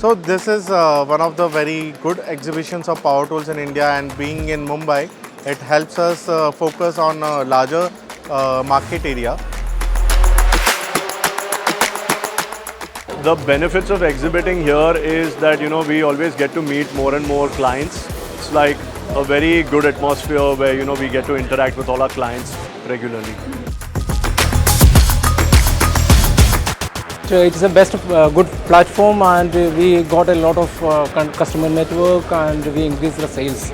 So this is one of the very good exhibitions of power tools in India, and being in Mumbai, it helps us focus on a larger market area. The benefits of exhibiting here is that we always get to meet more and more clients. It's like a very good atmosphere where we get to interact with all our clients regularly. So it's the best good platform, and we got a lot of customer network, and we increased the sales.